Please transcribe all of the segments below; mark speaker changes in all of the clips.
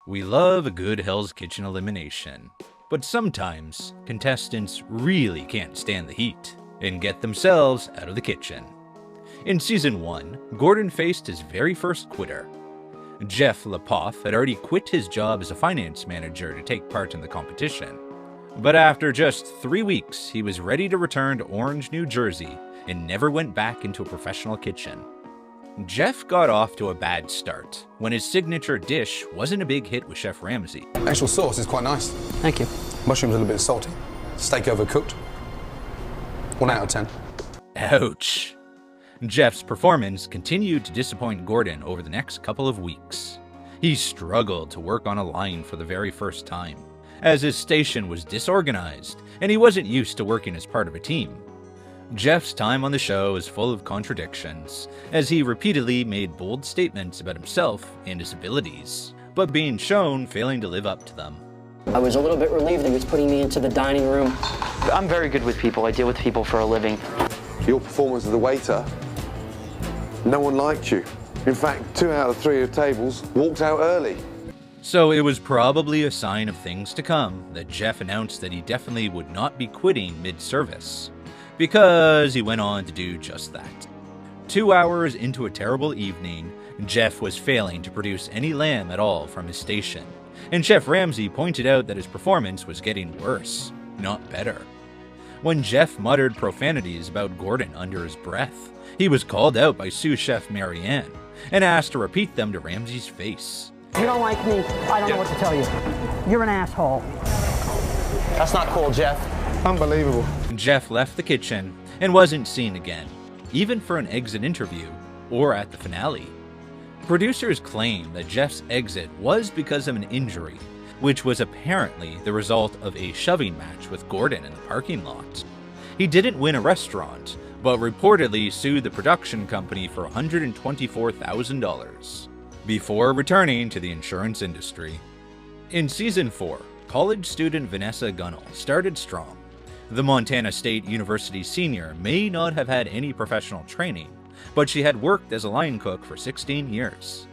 Speaker 1: We love a good Hell's Kitchen elimination, but sometimes contestants really can't stand the heat and get themselves out of the kitchen. In Season 1, Gordon faced his very first quitter. Jeff LaPoff had already quit his job as a finance manager to take part in the competition. But after just 3 weeks, he was ready to return to Orange, New Jersey, and never went back into a professional kitchen. Jeff got off to a bad start when his signature dish wasn't a big hit with Chef Ramsay.
Speaker 2: Actual sauce is quite nice.
Speaker 3: Thank you.
Speaker 2: Mushroom's a little bit salty. Steak overcooked. 1 out of 10.
Speaker 1: Ouch. Jeff's performance continued to disappoint Gordon over the next couple of weeks. He struggled to work on a line for the very first time, as his station was disorganized and he wasn't used to working as part of a team. Jeff's time on the show is full of contradictions, as he repeatedly made bold statements about himself and his abilities, but being shown failing to live up to them.
Speaker 3: I was a little bit relieved that he was putting me into the dining room.
Speaker 4: I'm very good with people. I deal with people for a living.
Speaker 5: Your performance as a waiter, no one liked you. In fact, 2 out of 3 of tables walked out early.
Speaker 1: So it was probably a sign of things to come that Jeff announced that he definitely would not be quitting mid-service, because he went on to do just that. 2 hours into a terrible evening, Jeff was failing to produce any lamb at all from his station, and Chef Ramsay pointed out that his performance was getting worse, not better. When Jeff muttered profanities about Gordon under his breath, he was called out by sous chef Marianne and asked to repeat them to Ramsay's face.
Speaker 6: You don't like me, I don't know what to tell you. You're an asshole.
Speaker 4: That's not cool, Jeff.
Speaker 5: Unbelievable.
Speaker 1: Jeff left the kitchen and wasn't seen again, even for an exit interview or at the finale. Producers claim that Jeff's exit was because of an injury, which was apparently the result of a shoving match with Gordon in the parking lot. He didn't win a restaurant, but reportedly sued the production company for $124,000 before returning to the insurance industry. In Season 4, college student Vanessa Gunnell started strong. The Montana State University senior may not have had any professional training, but she had worked as a line cook for 16 years.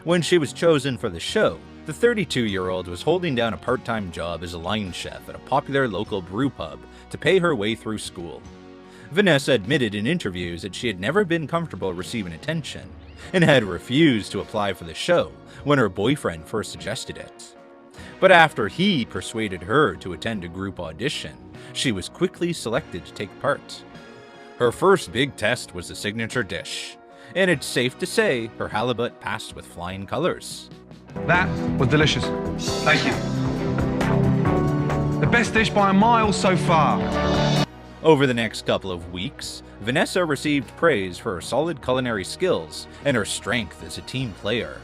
Speaker 1: When she was chosen for the show, the 32-year-old was holding down a part-time job as a line chef at a popular local brew pub to pay her way through school. Vanessa admitted in interviews that she had never been comfortable receiving attention and had refused to apply for the show when her boyfriend first suggested it. But after he persuaded her to attend a group audition, she was quickly selected to take part. Her first big test was the signature dish, and it's safe to say her halibut passed with flying colors.
Speaker 7: That was delicious. Thank you. The best dish by a mile so far.
Speaker 1: Over the next couple of weeks, Vanessa received praise for her solid culinary skills and her strength as a team player.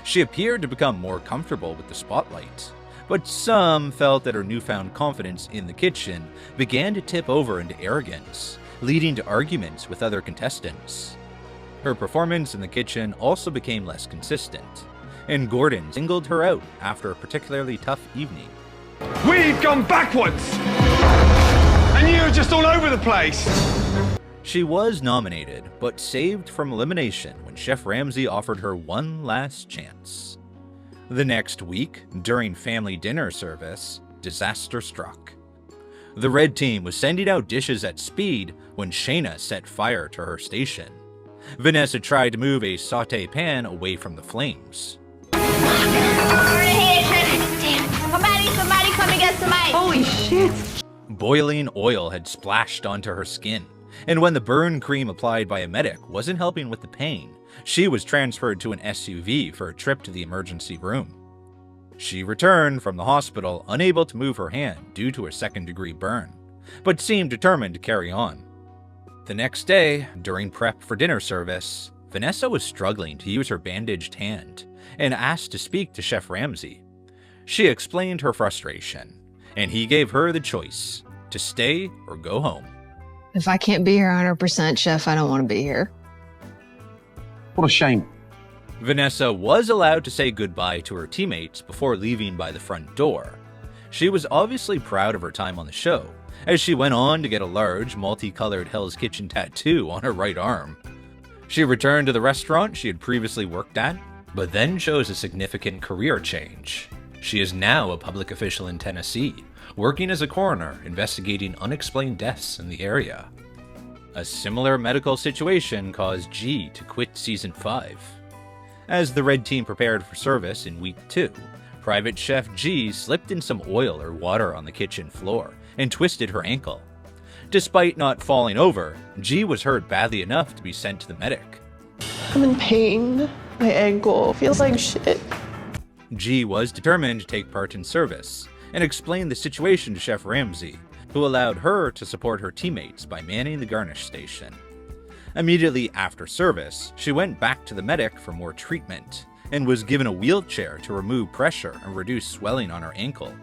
Speaker 1: She appeared to become more comfortable with the spotlight, but some felt that her newfound confidence in the kitchen began to tip over into arrogance, leading to arguments with other contestants. Her performance in the kitchen also became less consistent, and Gordon singled her out after a particularly tough evening.
Speaker 7: We've gone backwards! And you're just all over the place!
Speaker 1: She was nominated, but saved from elimination when Chef Ramsay offered her one last chance. The next week, during family dinner service, disaster struck. The red team was sending out dishes at speed when Shayna set fire to her station. Vanessa tried to move a sauté pan away from the flames.
Speaker 8: Somebody come and get some ice.
Speaker 6: Holy shit!
Speaker 1: Boiling oil had splashed onto her skin, and when the burn cream applied by a medic wasn't helping with the pain, she was transferred to an SUV for a trip to the emergency room. She returned from the hospital unable to move her hand due to a second-degree burn, but seemed determined to carry on. The next day, during prep for dinner service, Vanessa was struggling to use her bandaged hand and asked to speak to Chef Ramsay. She explained her frustration, and he gave her the choice to stay or go home.
Speaker 9: If I can't be here 100%, Chef, I don't want to be here.
Speaker 7: What a shame.
Speaker 1: Vanessa was allowed to say goodbye to her teammates before leaving by the front door. She was obviously proud of her time on the show, as she went on to get a large, multicolored Hell's Kitchen tattoo on her right arm. She returned to the restaurant she had previously worked at, but then shows a significant career change. She is now a public official in Tennessee, working as a coroner investigating unexplained deaths in the area. A similar medical situation caused G to quit Season 5. As the Red Team prepared for service in Week 2, Private Chef G slipped in some oil or water on the kitchen floor and twisted her ankle. Despite not falling over, G was hurt badly enough to be sent to the medic.
Speaker 10: I'm in pain. My ankle feels like shit.
Speaker 1: G was determined to take part in service and explained the situation to Chef Ramsay, who allowed her to support her teammates by manning the garnish station. Immediately after service, she went back to the medic for more treatment and was given a wheelchair to remove pressure and reduce swelling on her ankle.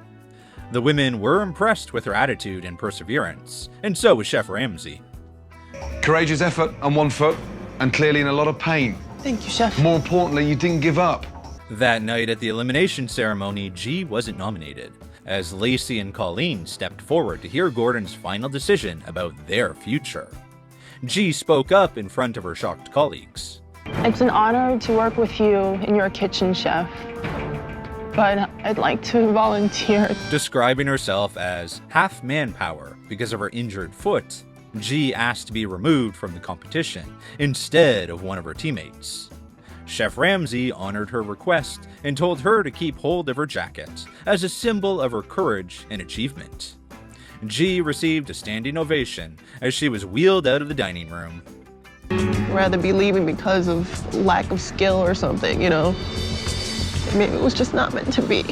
Speaker 1: The women were impressed with her attitude and perseverance, and so was Chef Ramsay.
Speaker 5: Courageous effort on one foot, and clearly in a lot of pain.
Speaker 10: Thank you, Chef.
Speaker 5: More importantly, you didn't give up.
Speaker 1: That night at the elimination ceremony, G wasn't nominated, as Lacey and Colleen stepped forward to hear Gordon's final decision about their future. G spoke up in front of her shocked colleagues.
Speaker 10: It's an honor to work with you in your kitchen, Chef, but I'd like to volunteer.
Speaker 1: Describing herself as half manpower because of her injured foot, G asked to be removed from the competition instead of one of her teammates. Chef Ramsay honored her request and told her to keep hold of her jacket as a symbol of her courage and achievement. G received a standing ovation as she was wheeled out of the dining room.
Speaker 10: I'd rather be leaving because of lack of skill or something, you know? Maybe it was just not meant to be.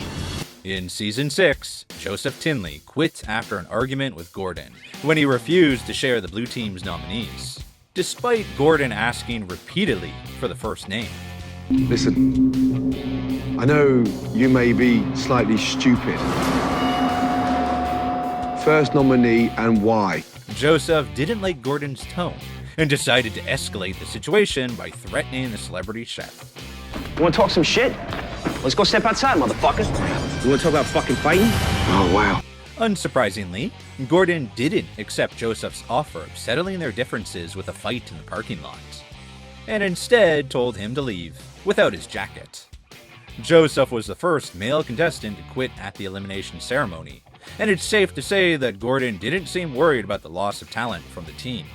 Speaker 1: In Season 6, Joseph Tinnelly quit after an argument with Gordon when he refused to share the Blue Team's nominees, despite Gordon asking repeatedly for the first name.
Speaker 5: Listen, I know you may be slightly stupid. First nominee and why?
Speaker 1: Joseph didn't like Gordon's tone and decided to escalate the situation by threatening the celebrity chef.
Speaker 11: You wanna talk some shit? Let's go step outside, motherfucker. You wanna talk about fucking fighting?
Speaker 5: Oh, wow.
Speaker 1: Unsurprisingly, Gordon didn't accept Joseph's offer of settling their differences with a fight in the parking lot, and instead told him to leave without his jacket. Joseph was the first male contestant to quit at the elimination ceremony, and it's safe to say that Gordon didn't seem worried about the loss of talent from the team.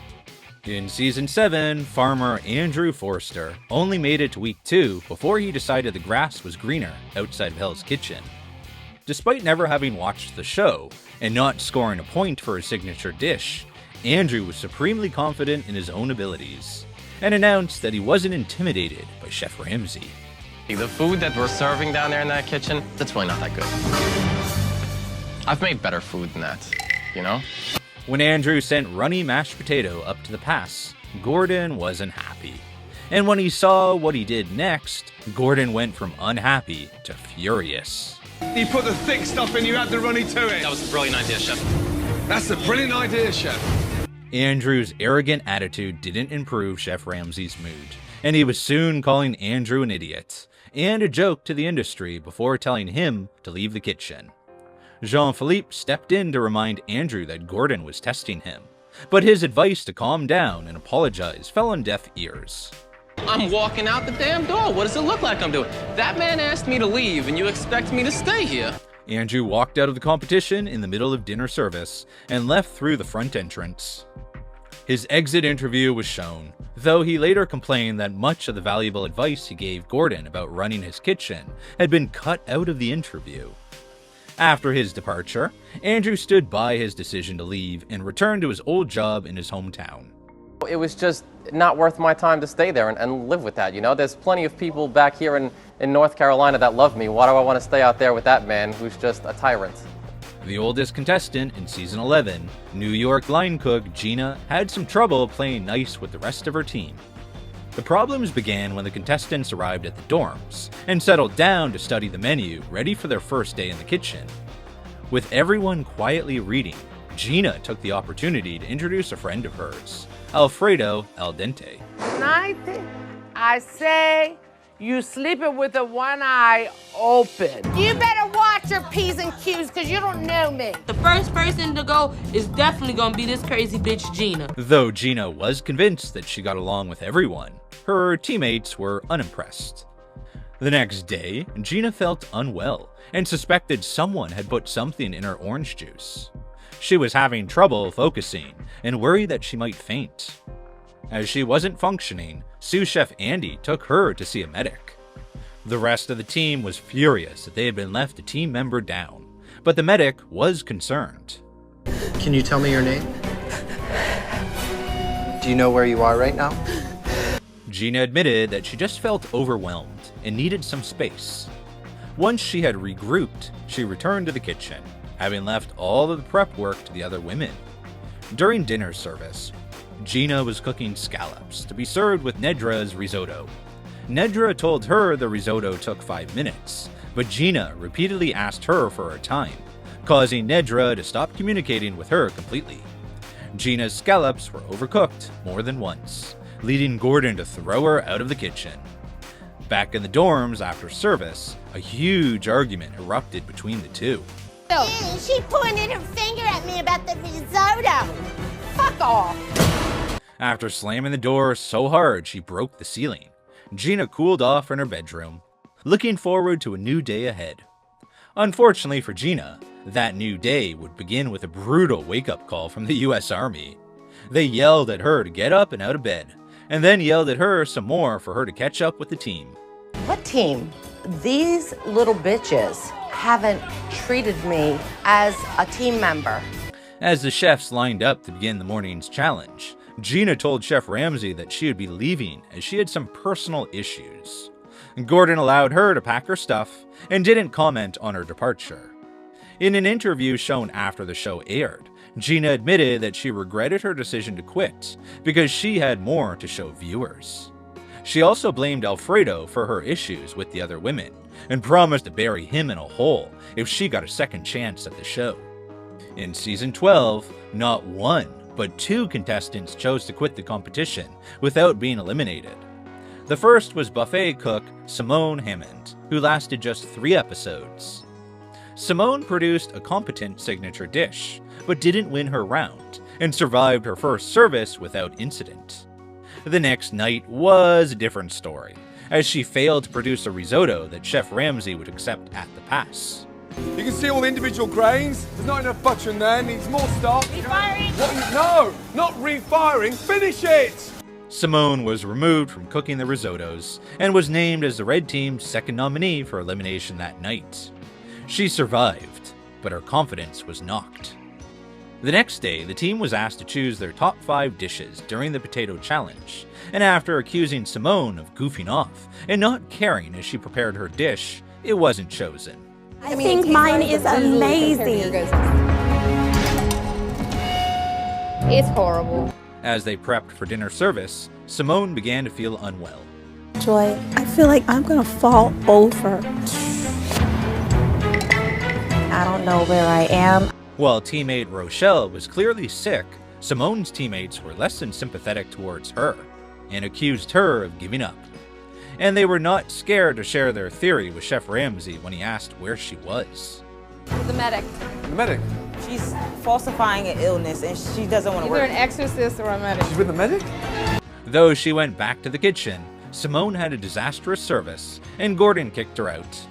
Speaker 1: In Season 7, farmer Andrew Forster only made it to Week 2 before he decided the grass was greener outside of Hell's Kitchen. Despite never having watched the show and not scoring a point for his signature dish, Andrew was supremely confident in his own abilities and announced that he wasn't intimidated by Chef Ramsay.
Speaker 12: The food that we're serving down there in that kitchen, that's really not that good. I've made better food than that, you know?
Speaker 1: When Andrew sent runny mashed potato up to the pass, Gordon wasn't happy. And when he saw what he did next, Gordon went from unhappy to furious.
Speaker 7: You put the thick stuff in, you add the runny to it.
Speaker 12: That was a brilliant idea, Chef.
Speaker 7: That's a brilliant idea, Chef.
Speaker 1: Andrew's arrogant attitude didn't improve Chef Ramsay's mood, and he was soon calling Andrew an idiot and a joke to the industry before telling him to leave the kitchen. Jean-Philippe stepped in to remind Andrew that Gordon was testing him, but his advice to calm down and apologize fell on deaf ears.
Speaker 12: I'm walking out the damn door. What does it look like I'm doing? That man asked me to leave, and you expect me to stay here?
Speaker 1: Andrew walked out of the competition in the middle of dinner service and left through the front entrance. His exit interview was shown, though he later complained that much of the valuable advice he gave Gordon about running his kitchen had been cut out of the interview. After his departure, Andrew stood by his decision to leave and returned to his old job in his hometown.
Speaker 12: It was just not worth my time to stay there and live with that, you know? There's plenty of people back here in North Carolina that love me. Why do I want to stay out there with that man who's just a tyrant?
Speaker 1: The oldest contestant in Season 11, New York line cook Gina, had some trouble playing nice with the rest of her team. The problems began when the contestants arrived at the dorms and settled down to study the menu, ready for their first day in the kitchen. With everyone quietly reading, Gina took the opportunity to introduce a friend of hers, Alfredo Al Dente.
Speaker 13: I say you sleeping with the one eye open.
Speaker 8: You better watch your P's and Q's because you don't know me.
Speaker 14: The first person to go is definitely gonna be this crazy bitch Gina.
Speaker 1: Though Gina was convinced that she got along with everyone, her teammates were unimpressed. The next day, Gina felt unwell and suspected someone had put something in her orange juice. She was having trouble focusing and worried that she might faint. As she wasn't functioning, sous chef Andy took her to see a medic. The rest of the team was furious that they had been left a team member down, but the medic was concerned.
Speaker 15: Can you tell me your name? Do you know where you are right now?
Speaker 1: Gina admitted that she just felt overwhelmed and needed some space. Once she had regrouped, she returned to the kitchen, having left all of the prep work to the other women. During dinner service, Gina was cooking scallops to be served with Nedra's risotto. Nedra told her the risotto took 5 minutes, but Gina repeatedly asked her for her time, causing Nedra to stop communicating with her completely. Gina's scallops were overcooked more than once, leading Gordon to throw her out of the kitchen. Back in the dorms after service, a huge argument erupted between the two.
Speaker 8: She pointed her finger at me about the risotto. Fuck off.
Speaker 1: After slamming the door so hard she broke the ceiling, Gina cooled off in her bedroom, looking forward to a new day ahead. Unfortunately for Gina, that new day would begin with a brutal wake-up call from the US Army. They yelled at her to get up and out of bed, and then yelled at her some more for her to catch up with the team.
Speaker 13: What team? These little bitches haven't treated me as a team member.
Speaker 1: As the chefs lined up to begin the morning's challenge, Gina told Chef Ramsay that she would be leaving as she had some personal issues. Gordon allowed her to pack her stuff and didn't comment on her departure. In an interview shown after the show aired, Gina admitted that she regretted her decision to quit because she had more to show viewers. She also blamed Alfredo for her issues with the other women and promised to bury him in a hole if she got a second chance at the show. In season 12, not one, but 2 contestants chose to quit the competition without being eliminated. The first was buffet cook Simone Hammond, who lasted just 3 episodes. Simone produced a competent signature dish, but didn't win her round, and survived her first service without incident. The next night was a different story, as she failed to produce a risotto that Chef Ramsay would accept at the pass.
Speaker 7: You can see all the individual grains. There's not enough butter in there. Needs more stock.
Speaker 8: Refiring.
Speaker 7: No, not refiring. Finish it.
Speaker 1: Simone was removed from cooking the risottos and was named as the red team's second nominee for elimination that night. She survived, but her confidence was knocked. The next day, the team was asked to choose their top 5 dishes during the potato challenge, and after accusing Simone of goofing off and not caring as she prepared her dish, it wasn't chosen.
Speaker 16: I think mine is amazing.
Speaker 9: It's horrible.
Speaker 1: As they prepped for dinner service, Simone began to feel unwell.
Speaker 16: Joy, I feel like I'm gonna fall over. I don't know where I am.
Speaker 1: While teammate Rochelle was clearly sick, Simone's teammates were less than sympathetic towards her and accused her of giving up. And they were not scared to share their theory with Chef Ramsay when he asked where she was.
Speaker 17: The medic.
Speaker 7: The medic?
Speaker 17: She's falsifying an illness and she doesn't want to work.
Speaker 18: Either an exorcist or a medic.
Speaker 7: She's with the medic?
Speaker 1: Though she went back to the kitchen, Simone had a disastrous service and Gordon kicked her out.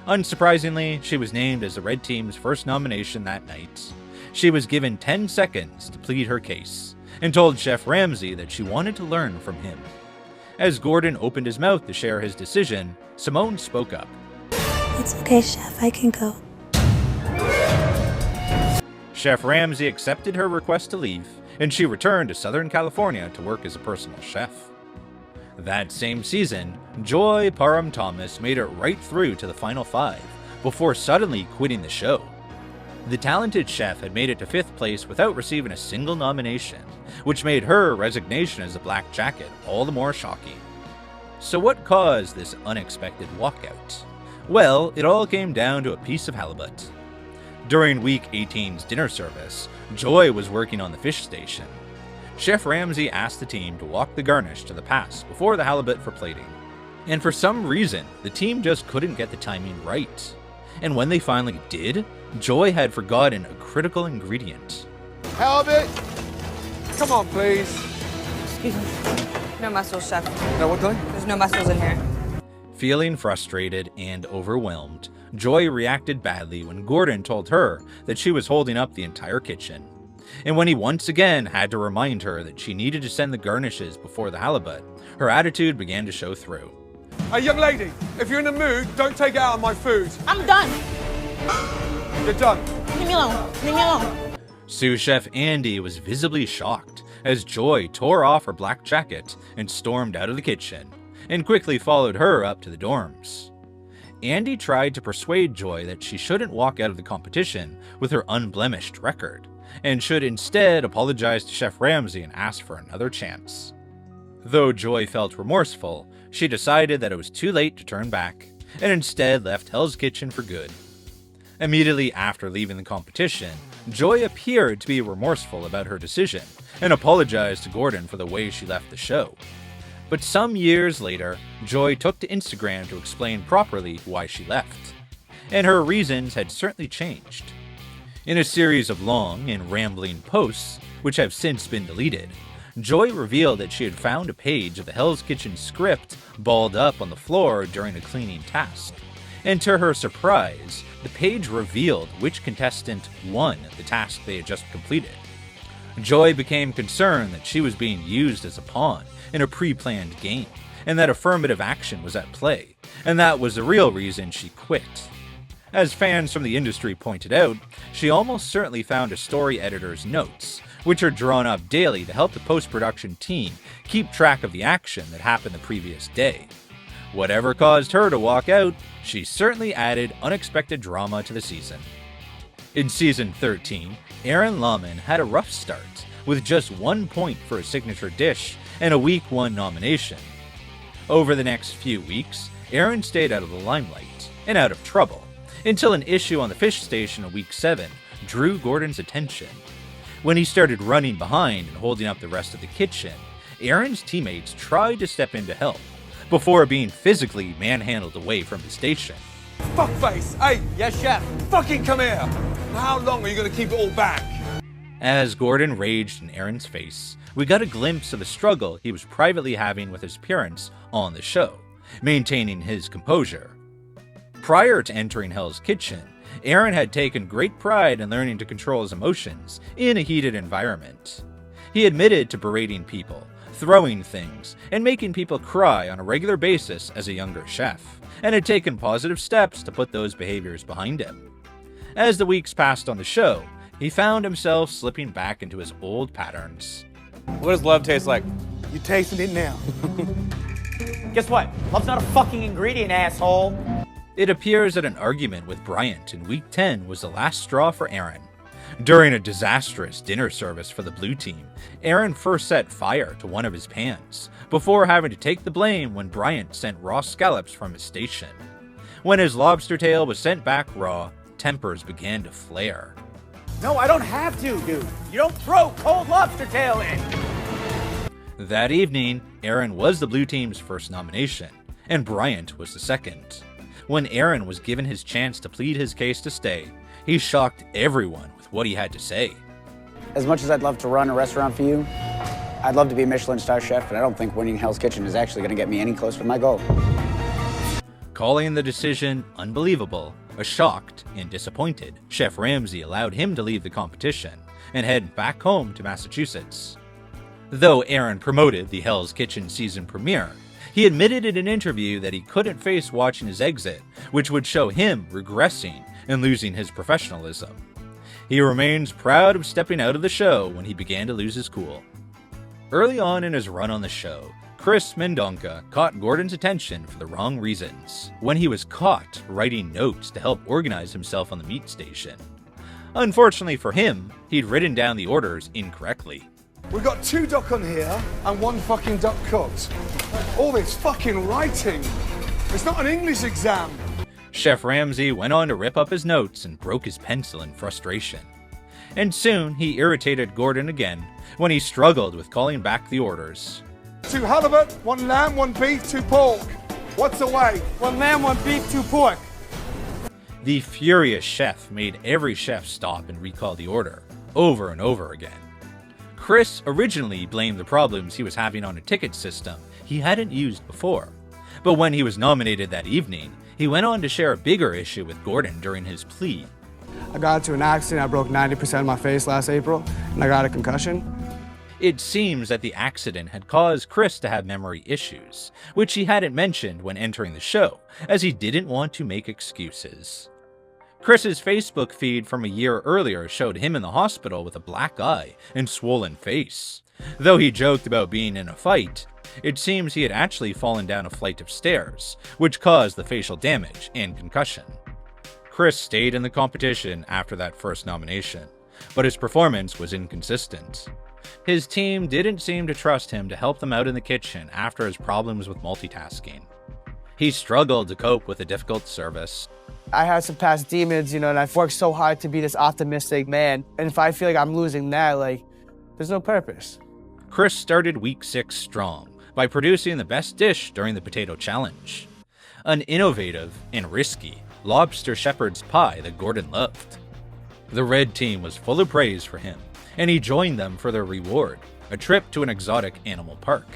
Speaker 1: Unsurprisingly, she was named as the red team's first nomination that night. She was given 10 seconds to plead her case and told Chef Ramsay that she wanted to learn from him. As Gordon opened his mouth to share his decision, Simone spoke up.
Speaker 16: It's okay, Chef, I can go.
Speaker 1: Chef Ramsay accepted her request to leave, and she returned to Southern California to work as a personal chef. That same season, Joy Parham-Thomas made it right through to the final 5, before suddenly quitting the show. The talented chef had made it to 5th place without receiving a single nomination, which made her resignation as a black jacket all the more shocking. So what caused this unexpected walkout? Well, it all came down to a piece of halibut. During week 18's dinner service, Joy was working on the fish station. Chef Ramsay asked the team to walk the garnish to the pass before the halibut for plating. And for some reason, the team just couldn't get the timing right. And when they finally did, Joy had forgotten a critical ingredient.
Speaker 7: Halibut! Come on, please.
Speaker 17: Excuse me. No mussels, Chef.
Speaker 7: No, what, darling?
Speaker 17: There's no mussels in here.
Speaker 1: Feeling frustrated and overwhelmed, Joy reacted badly when Gordon told her that she was holding up the entire kitchen. And when he once again had to remind her that she needed to send the garnishes before the halibut, her attitude began to show through.
Speaker 7: Hey, young lady, if you're in the mood, don't take it out on my food.
Speaker 17: I'm done.
Speaker 7: You're done.
Speaker 17: Leave me alone. Leave me alone.
Speaker 1: Sous Chef Andy was visibly shocked as Joy tore off her black jacket and stormed out of the kitchen, and quickly followed her up to the dorms. Andy tried to persuade Joy that she shouldn't walk out of the competition with her unblemished record, and should instead apologize to Chef Ramsay and ask for another chance. Though Joy felt remorseful, she decided that it was too late to turn back, and instead left Hell's Kitchen for good. Immediately after leaving the competition, Joy appeared to be remorseful about her decision, and apologized to Gordon for the way she left the show. But some years later, Joy took to Instagram to explain properly why she left, and her reasons had certainly changed. In a series of long and rambling posts, which have since been deleted, Joy revealed that she had found a page of the Hell's Kitchen script balled up on the floor during a cleaning task, and to her surprise, the page revealed which contestant won the task they had just completed. Joy became concerned that she was being used as a pawn in a pre-planned game, and that affirmative action was at play, and that was the real reason she quit. As fans from the industry pointed out, she almost certainly found a story editor's notes, which are drawn up daily to help the post-production team keep track of the action that happened the previous day. Whatever caused her to walk out, she certainly added unexpected drama to the season. In season 13, Lhamon had a rough start, with just 1 point for a signature dish and a week 1 nomination. Over the next few weeks, Aaron stayed out of the limelight, and out of trouble, until an issue on the fish station in week 7 drew Gordon's attention. When he started running behind and holding up the rest of the kitchen, Aaron's teammates tried to step in to help, before being physically manhandled away from the station.
Speaker 7: Fuckface! Hey! Yes, chef? Fucking come here! How long are you going to keep it all back?
Speaker 1: As Gordon raged in Aaron's face, we got a glimpse of the struggle he was privately having with his parents on the show, maintaining his composure. Prior to entering Hell's Kitchen, Aaron had taken great pride in learning to control his emotions in a heated environment. He admitted to berating people, throwing things, and making people cry on a regular basis as a younger chef, and had taken positive steps to put those behaviors behind him. As the weeks passed on the show, he found himself slipping back into his old patterns.
Speaker 18: What does love taste like?
Speaker 19: You tasting it now.
Speaker 18: Guess what? Love's not a fucking ingredient, asshole.
Speaker 1: It appears that an argument with Bryant in week 10 was the last straw for Aaron. During a disastrous dinner service for the blue team, Aaron first set fire to one of his pans, before having to take the blame when Bryant sent raw scallops from his station. When his lobster tail was sent back raw, tempers began to flare.
Speaker 18: No, I don't have to, dude. You don't throw cold lobster tail in.
Speaker 1: That evening, Aaron was the blue team's first nomination, and Bryant was the second. When Aaron was given his chance to plead his case to stay, he shocked everyone with what he had to say.
Speaker 20: As much as I'd love to run a restaurant for you, I'd love to be a Michelin star chef, and I don't think winning Hell's Kitchen is actually going to get me any closer to my goal.
Speaker 1: Calling the decision unbelievable, a shocked and disappointed Chef Ramsay allowed him to leave the competition and head back home to Massachusetts. Though Aaron promoted the Hell's Kitchen season premiere, he admitted in an interview that he couldn't face watching his exit, which would show him regressing and losing his professionalism. He remains proud of stepping out of the show when he began to lose his cool. Early on in his run on the show, Mendonca caught Gordon's attention for the wrong reasons, when he was caught writing notes to help organize himself on the meat station. Unfortunately for him, he'd written down the orders incorrectly.
Speaker 7: We've got 2 duck on here and 1 fucking duck cooked. All this fucking writing. It's not an English exam.
Speaker 1: Chef Ramsay went on to rip up his notes and broke his pencil in frustration. And soon he irritated Gordon again when he struggled with calling back the orders.
Speaker 7: 2 halibut, 1 lamb, 1 beef, 2 pork. What's away? 1 lamb, 1 beef, 2 pork.
Speaker 1: The furious chef made every chef stop and recall the order, over and over again. Chris originally blamed the problems he was having on a ticket system he hadn't used before, But when he was nominated that evening, he went on to share a bigger issue with Gordon during his plea.
Speaker 19: I got into an accident, I broke 90% of my face last April, and I got a concussion.
Speaker 1: It seems that the accident had caused Chris to have memory issues, which he hadn't mentioned when entering the show, as he didn't want to make excuses. Chris's Facebook feed from a year earlier showed him in the hospital with a black eye and swollen face. Though he joked about being in a fight, it seems he had actually fallen down a flight of stairs, which caused the facial damage and concussion. Chris stayed in the competition after that first nomination, but his performance was inconsistent. His team didn't seem to trust him to help them out in the kitchen after his problems with multitasking. He struggled to cope with a difficult service.
Speaker 19: I had some past demons, and I've worked so hard to be this optimistic man. And if I feel like I'm losing that, there's no purpose.
Speaker 1: Chris started week 6 strong by producing the best dish during the potato challenge, an innovative and risky lobster shepherd's pie that Gordon loved. The red team was full of praise for him, and he joined them for their reward, a trip to an exotic animal park.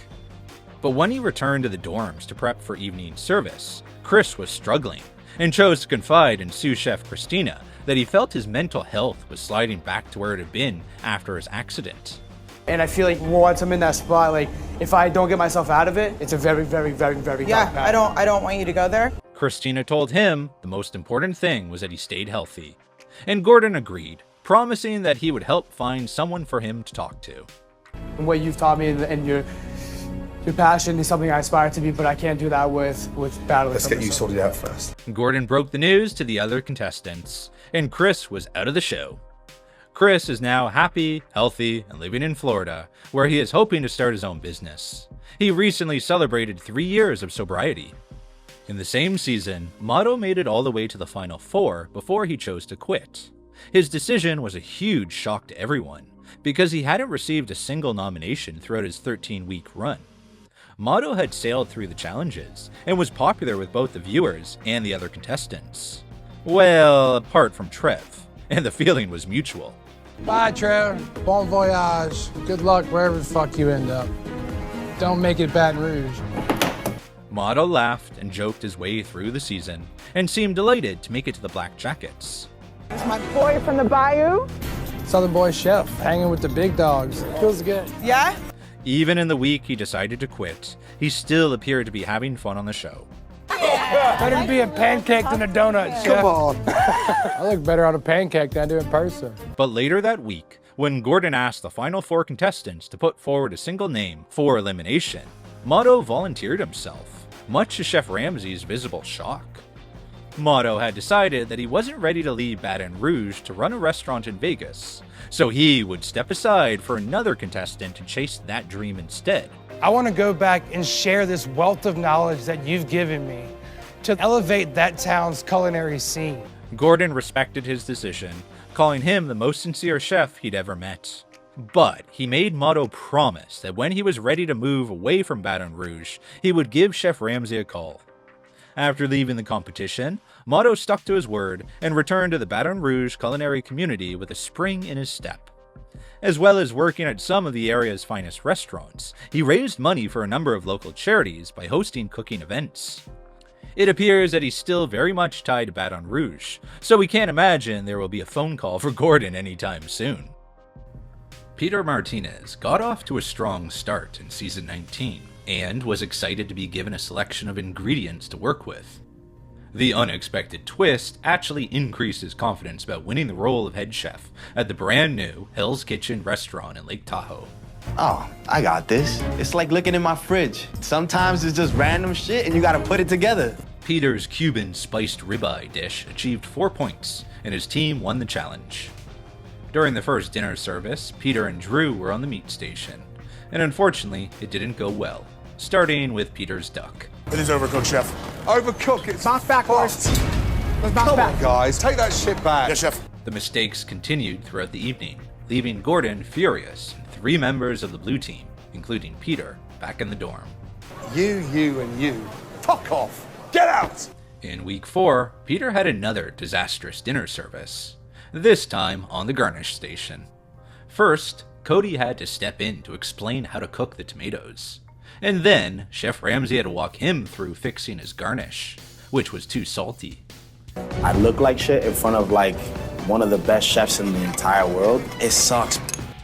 Speaker 1: But when he returned to the dorms to prep for evening service, Chris was struggling and chose to confide in sous chef Christina that he felt his mental health was sliding back to where it had been after his accident.
Speaker 19: And I feel like once I'm in that spot, if I don't get myself out of it, it's a very, very, very, very dark path.
Speaker 17: I don't want you to go there.
Speaker 1: Christina told him the most important thing was that he stayed healthy, and Gordon agreed, promising that he would help find someone for him to talk to.
Speaker 19: And what you've taught me and your passion is something I aspire to be, but I can't do that with battling.
Speaker 2: Let's get you sorted out first.
Speaker 1: Gordon broke the news to the other contestants, and Chris was out of the show. Chris is now happy, healthy, and living in Florida, where he is hoping to start his own business. He recently celebrated 3 years of sobriety. In the same season, Motto made it all the way to the final 4 before he chose to quit. His decision was a huge shock to everyone, because he hadn't received a single nomination throughout his 13-week run. Motto had sailed through the challenges, and was popular with both the viewers and the other contestants. Well, apart from Trev, and the feeling was mutual.
Speaker 21: Bye, Trev. Bon voyage. Good luck wherever the fuck you end up. Don't make it Baton Rouge.
Speaker 1: Motto laughed and joked his way through the season, and seemed delighted to make it to the Black Jackets.
Speaker 21: It's my boy from the Bayou. Southern Boy Chef, hanging with the big dogs. Feels good.
Speaker 17: Yeah?
Speaker 1: Even in the week he decided to quit, he still appeared to be having fun on the show.
Speaker 21: Better to be a pancake than a donut, Chef.
Speaker 5: Come on.
Speaker 21: I look better on a pancake than I do in person.
Speaker 1: But later that week, when Gordon asked the final 4 contestants to put forward a single name for elimination, Motto volunteered himself, much to Chef Ramsay's visible shock. Motto had decided that he wasn't ready to leave Baton Rouge to run a restaurant in Vegas, so he would step aside for another contestant to chase that dream instead.
Speaker 21: I want to go back and share this wealth of knowledge that you've given me to elevate that town's culinary scene.
Speaker 1: Gordon respected his decision, calling him the most sincere chef he'd ever met. But he made Motto promise that when he was ready to move away from Baton Rouge, he would give Chef Ramsay a call. After leaving the competition, Motto stuck to his word and returned to the Baton Rouge culinary community with a spring in his step. As well as working at some of the area's finest restaurants, he raised money for a number of local charities by hosting cooking events. It appears that he's still very much tied to Baton Rouge, so we can't imagine there will be a phone call for Gordon anytime soon. Peter Martinez got off to a strong start in season 19, and was excited to be given a selection of ingredients to work with. The unexpected twist actually increased his confidence about winning the role of head chef at the brand new Hell's Kitchen restaurant in Lake Tahoe.
Speaker 22: Oh, I got this. It's like looking in my fridge. Sometimes it's just random shit and you gotta put it together.
Speaker 1: Peter's Cuban spiced ribeye dish achieved 4 points, and his team won the challenge. During the first dinner service, Peter and Drew were on the meat station, and unfortunately, it didn't go well, starting with Peter's duck.
Speaker 7: It is overcooked, Chef. Overcook it.
Speaker 21: Bounce back, Horst. Let's bounce back.
Speaker 7: On, guys. Take that shit back.
Speaker 21: Yes, Chef.
Speaker 1: The mistakes continued throughout the evening, leaving Gordon furious and 3 members of the blue team, including Peter, back in the dorm.
Speaker 7: You, and you. Fuck off. Get out!
Speaker 1: In week 4, Peter had another disastrous dinner service, this time on the garnish station. First, Cody had to step in to explain how to cook the tomatoes. And then, Chef Ramsay had to walk him through fixing his garnish, which was too salty.
Speaker 22: I look like shit in front of like one of the best chefs in the entire world. It sucks.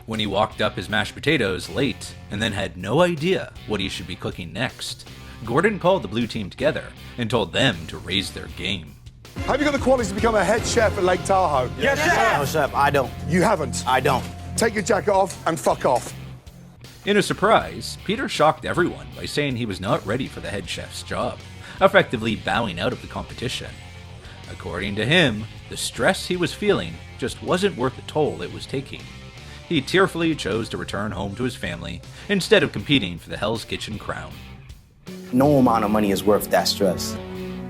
Speaker 1: When he walked up his mashed potatoes late and then had no idea what he should be cooking next, Gordon called the blue team together and told them to raise their game.
Speaker 7: Have you got the qualities to become a head chef at Lake Tahoe?
Speaker 18: Yes, chef.
Speaker 22: No, chef, I don't.
Speaker 7: You haven't?
Speaker 22: I don't.
Speaker 7: Take your jacket off and fuck off.
Speaker 1: In a surprise, Peter shocked everyone by saying he was not ready for the head chef's job, effectively bowing out of the competition. According to him, the stress he was feeling just wasn't worth the toll it was taking. He tearfully chose to return home to his family instead of competing for the Hell's Kitchen crown.
Speaker 22: No amount of money is worth that stress.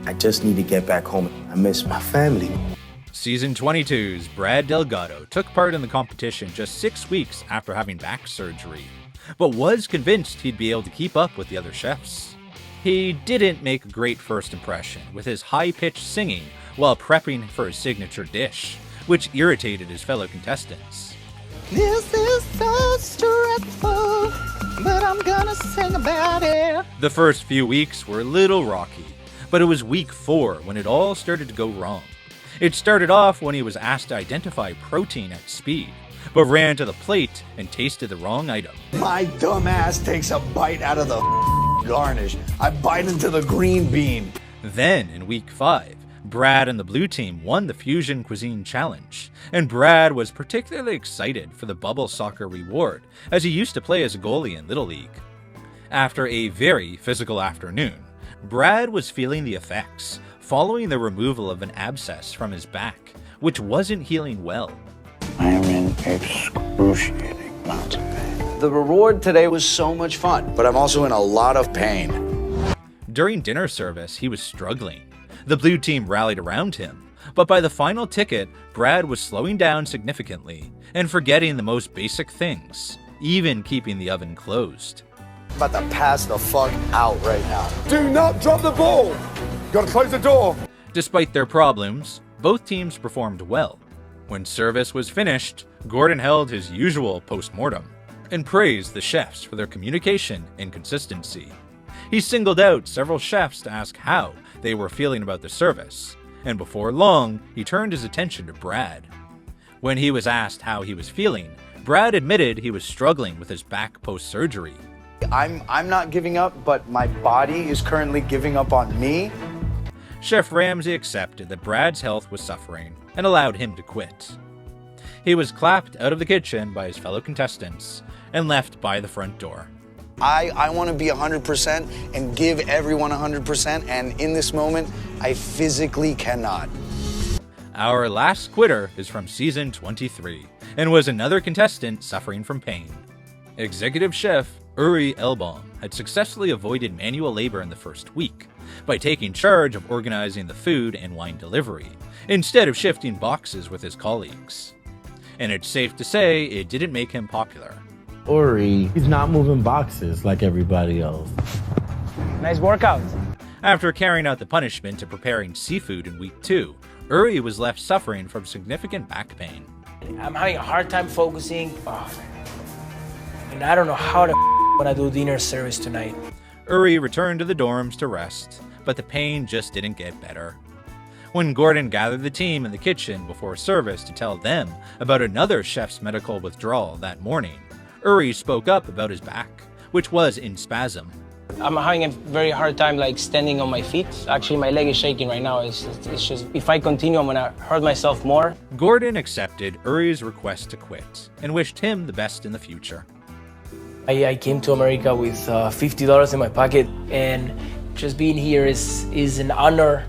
Speaker 22: I just need to get back home. I miss my family.
Speaker 1: Season 22's Brad Delgado took part in the competition just 6 weeks after having back surgery, but was convinced he'd be able to keep up with the other chefs. He didn't make a great first impression with his high-pitched singing while prepping for his signature dish, which irritated his fellow contestants.
Speaker 3: This is so stressful, but I'm gonna sing about it.
Speaker 1: The first few weeks were a little rocky, but it was week 4 when it all started to go wrong. It started off when he was asked to identify protein at speed, but ran to the plate and tasted the wrong item.
Speaker 18: My dumb ass takes a bite out of the garnish. I bite into the green bean.
Speaker 1: Then, in week 5, Brad and the blue team won the Fusion Cuisine Challenge, and Brad was particularly excited for the bubble soccer reward, as he used to play as a goalie in Little League. After a very physical afternoon, Brad was feeling the effects, following the removal of an abscess from his back, which wasn't healing well.
Speaker 20: I am in excruciating amounts of pain.
Speaker 18: The reward today was so much fun, but I'm also in a lot of pain.
Speaker 1: During dinner service, he was struggling. The blue team rallied around him, but by the final ticket, Brad was slowing down significantly and forgetting the most basic things, even keeping the oven closed.
Speaker 18: I'm about to pass the fuck out right now.
Speaker 7: Do not drop the ball. Gotta close the door.
Speaker 1: Despite their problems, both teams performed well. When service was finished, Gordon held his usual post-mortem and praised the chefs for their communication and consistency. He singled out several chefs to ask how they were feeling about the service, and before long, he turned his attention to Brad. When he was asked how he was feeling, Brad admitted he was struggling with his back post-surgery.
Speaker 18: I'm not giving up, but my body is currently giving up on me.
Speaker 1: Chef Ramsay accepted that Brad's health was suffering and allowed him to quit. He was clapped out of the kitchen by his fellow contestants and left by the front door.
Speaker 18: I want to be 100% and give everyone 100%, and in this moment, I physically cannot.
Speaker 1: Our last quitter is from season 23 and was another contestant suffering from pain. Executive chef Uri Elbaum had successfully avoided manual labor in the first week by taking charge of organizing the food and wine delivery, instead of shifting boxes with his colleagues. And it's safe to say it didn't make him popular.
Speaker 4: Uri, he's not moving boxes like everybody else.
Speaker 19: Nice workout.
Speaker 1: After carrying out the punishment of preparing seafood in week 2, Uri was left suffering from significant back pain.
Speaker 23: I'm having a hard time focusing. And I don't know how to when I do dinner service tonight.
Speaker 1: Uri returned to the dorms to rest, but the pain just didn't get better. When Gordon gathered the team in the kitchen before service to tell them about another chef's medical withdrawal that morning, Uri spoke up about his back, which was in spasm.
Speaker 23: I'm having a very hard time standing on my feet. Actually, my leg is shaking right now. It's just, if I continue, I'm gonna hurt myself more.
Speaker 1: Gordon accepted Uri's request to quit and wished him the best in the future.
Speaker 23: I came to America with $50 in my pocket, and just being here is an honor